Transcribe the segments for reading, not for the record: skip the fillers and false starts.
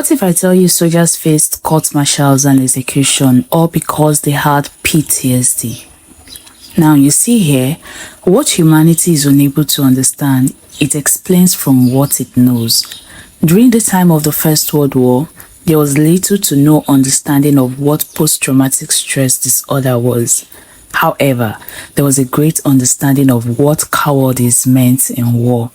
What if I tell you soldiers faced court martials and execution all because they had PTSD? Now you see here, what humanity is unable to understand, it explains from what it knows. During the time of the First World War, there was little to no understanding of what post-traumatic stress disorder was. However, there was a great understanding of what cowardice meant in war.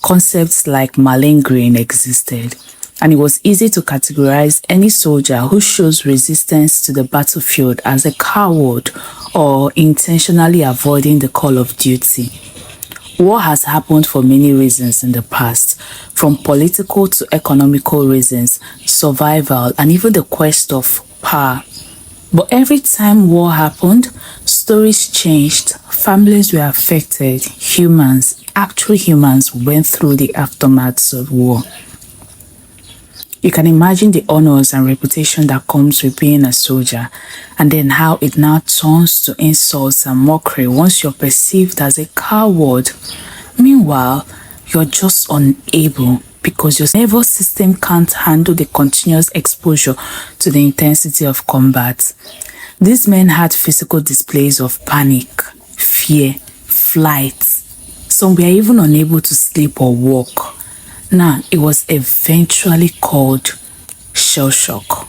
Concepts like malingering existed, and it was easy to categorize any soldier who shows resistance to the battlefield as a coward or intentionally avoiding the call of duty. War has happened for many reasons in the past, from political to economical reasons, survival, and even the quest of power. But every time war happened, stories changed, families were affected, actual humans went through the aftermaths of war. You can imagine the honors and reputation that comes with being a soldier, and then how it now turns to insults and mockery once you're perceived as a coward. Meanwhile, you're just unable because your nervous system can't handle the continuous exposure to the intensity of combat. These men had physical displays of panic, fear, flight. Some were even unable to sleep or walk. Now, it was eventually called shell shock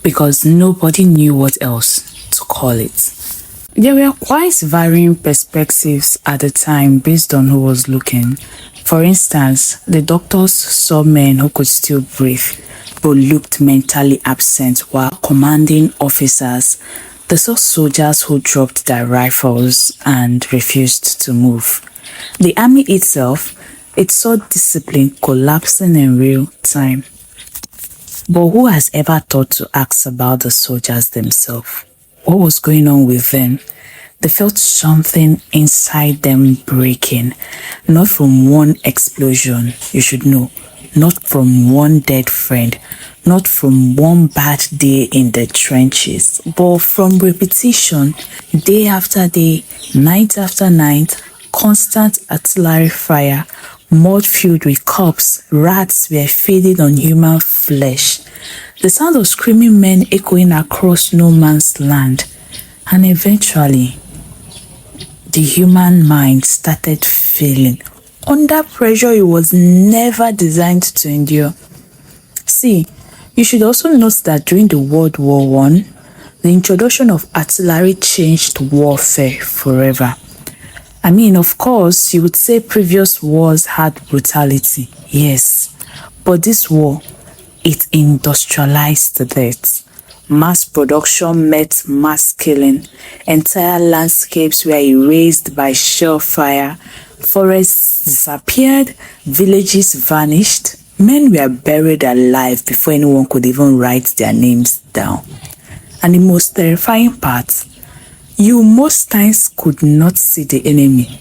because nobody knew what else to call it. There were quite varying perspectives at the time based on who was looking. For instance, the doctors saw men who could still breathe but looked mentally absent, while commanding officers, they saw soldiers who dropped their rifles and refused to move. The army itself, it saw discipline collapsing in real time. But who has ever thought to ask about the soldiers themselves? What was going on with them? They felt something inside them breaking. Not from one explosion, you should know. Not from one dead friend. Not from one bad day in the trenches. But from repetition, day after day, night after night, constant artillery fire, mud filled with corpses, rats were feeding on human flesh. The sound of screaming men echoing across no man's land. And eventually, the human mind started failing under pressure it was never designed to endure. See, you should also note that during the World War I, the introduction of artillery changed warfare forever. I mean, of course, you would say previous wars had brutality, yes, but this war, it industrialized death. Mass production met mass killing. Entire landscapes were erased by shell fire. Forests disappeared. Villages vanished. Men were buried alive before anyone could even write their names down. And the most terrifying part, you most times could not see the enemy.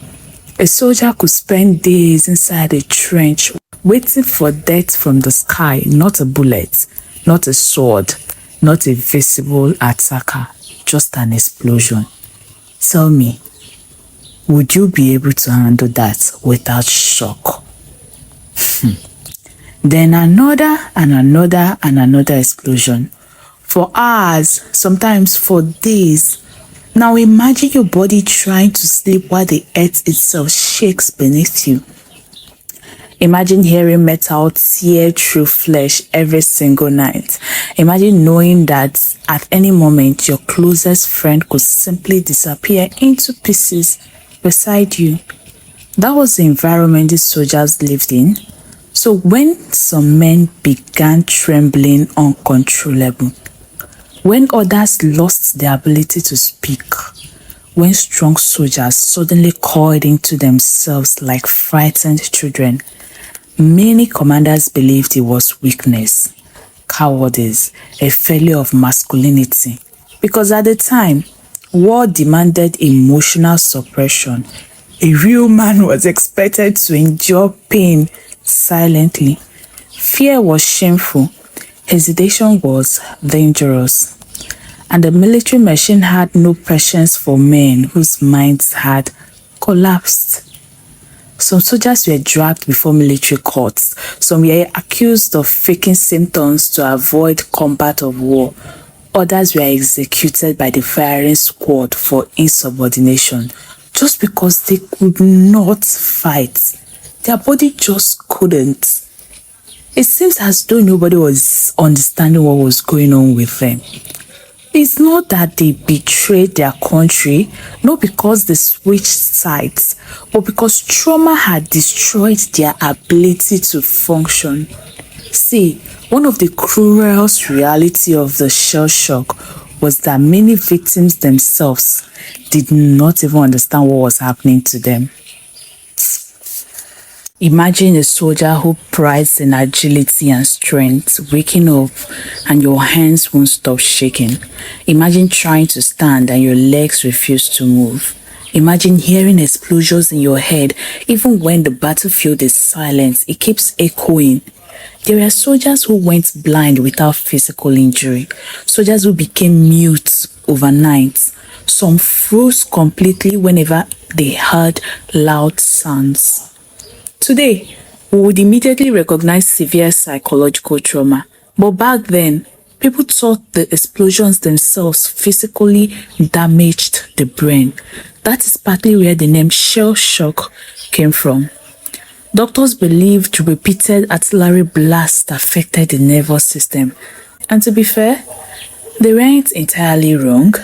A soldier could spend days inside a trench waiting for death from the sky, not a bullet, not a sword, not a visible attacker, just an explosion. Tell me, would you be able to handle that without shock? Then another and another and another explosion. For hours, sometimes for days. Now imagine your body trying to sleep while the earth itself shakes beneath you. Imagine hearing metal tear through flesh every single night. Imagine knowing that at any moment your closest friend could simply disappear into pieces beside you. That was the environment these soldiers lived in. So when some men began trembling uncontrollable, when others lost their ability to speak, when strong soldiers suddenly coiled into themselves like frightened children, many commanders believed it was weakness, cowardice, a failure of masculinity. Because at the time, war demanded emotional suppression. A real man was expected to endure pain silently. Fear was shameful. Hesitation was dangerous. And the military machine had no patience for men whose minds had collapsed. Some soldiers were dragged before military courts. Some were accused of faking symptoms to avoid combat of war. Others were executed by the firing squad for insubordination just because they could not fight. Their body just couldn't. It seems as though nobody was understanding what was going on with them. It's not that they betrayed their country, not because they switched sides, but because trauma had destroyed their ability to function. See, one of the cruelest reality of the shell shock was that many victims themselves did not even understand what was happening to them. Imagine a soldier who prides in agility and strength, waking up and your hands won't stop shaking. Imagine trying to stand and your legs refuse to move. Imagine hearing explosions in your head even when the battlefield is silent, it keeps echoing. There were soldiers who went blind without physical injury, soldiers who became mute overnight. Some froze completely whenever they heard loud sounds. Today, we would immediately recognize severe psychological trauma, but back then, people thought the explosions themselves physically damaged the brain. That is partly where the name shell shock came from. Doctors believed repeated artillery blasts affected the nervous system. And to be fair, they weren't entirely wrong,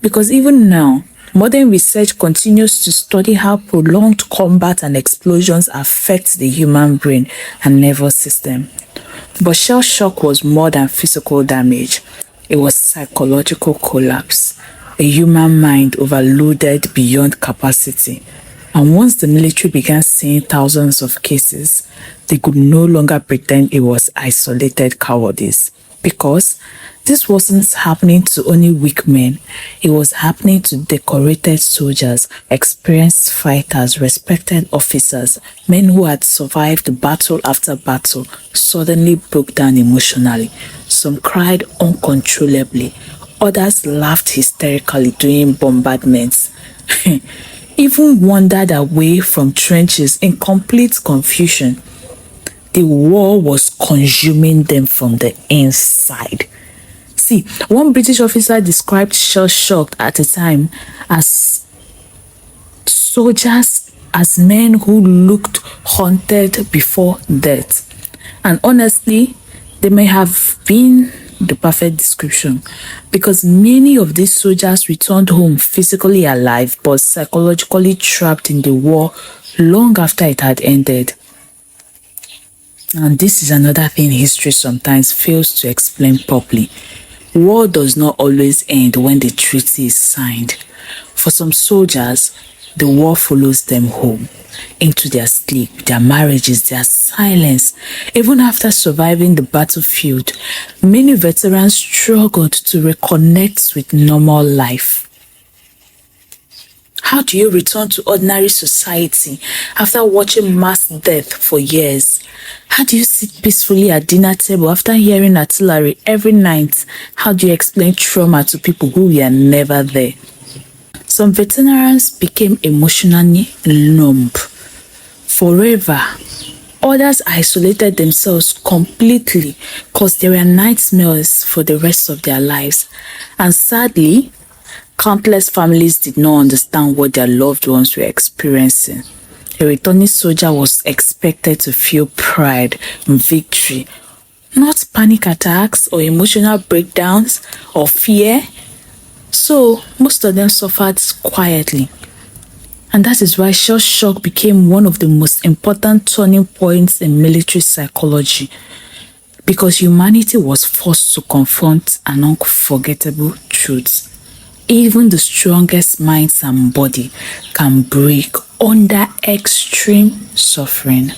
because even now, modern research continues to study how prolonged combat and explosions affect the human brain and nervous system. But shell shock was more than physical damage. It was psychological collapse, a human mind overloaded beyond capacity. And once the military began seeing thousands of cases, they could no longer pretend it was isolated cowardice, because this wasn't happening to only weak men. It was happening to decorated soldiers, experienced fighters, respected officers. Men who had survived battle after battle suddenly broke down emotionally. Some cried uncontrollably. Others laughed hysterically during bombardments. Even wandered away from trenches in complete confusion. The war was consuming them from the inside. See, one British officer described shell shock at the time as soldiers, as men who looked haunted before death. And honestly, they may have been the perfect description, because many of these soldiers returned home physically alive but psychologically trapped in the war long after it had ended. And this is another thing history sometimes fails to explain properly. War does not always end when the treaty is signed. For some soldiers, the war follows them home, into their sleep, their marriages, their silence. Even after surviving the battlefield, many veterans struggled to reconnect with normal life. How do you return to ordinary society after watching mass death for years? How do you sit peacefully at dinner table after hearing artillery every night? How do you explain trauma to people who were never there? Some veterans became emotionally numb forever. Others isolated themselves completely because there were nightmares for the rest of their lives. And sadly, countless families did not understand what their loved ones were experiencing. A returning soldier was expected to feel pride and victory, not panic attacks or emotional breakdowns or fear. So most of them suffered quietly. And that is why shell shock became one of the most important turning points in military psychology, because humanity was forced to confront an unforgettable truth. Even the strongest minds and body can break under extreme suffering.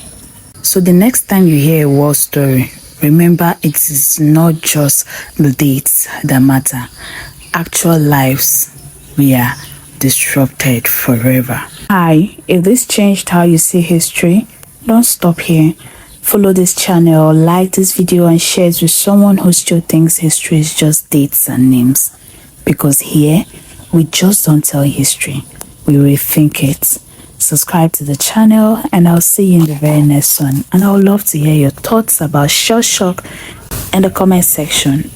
So the next time you hear a war story, remember it is not just the dates that matter. Actual lives were disrupted forever. Hi, if this changed how you see history, don't stop here. Follow this channel, like this video and share it with someone who still thinks history is just dates and names. Because here, we just don't tell history, we rethink it. subscribe to the channel, and I'll see you in the very next one. And I would love to hear your thoughts about shell shock in the comment section.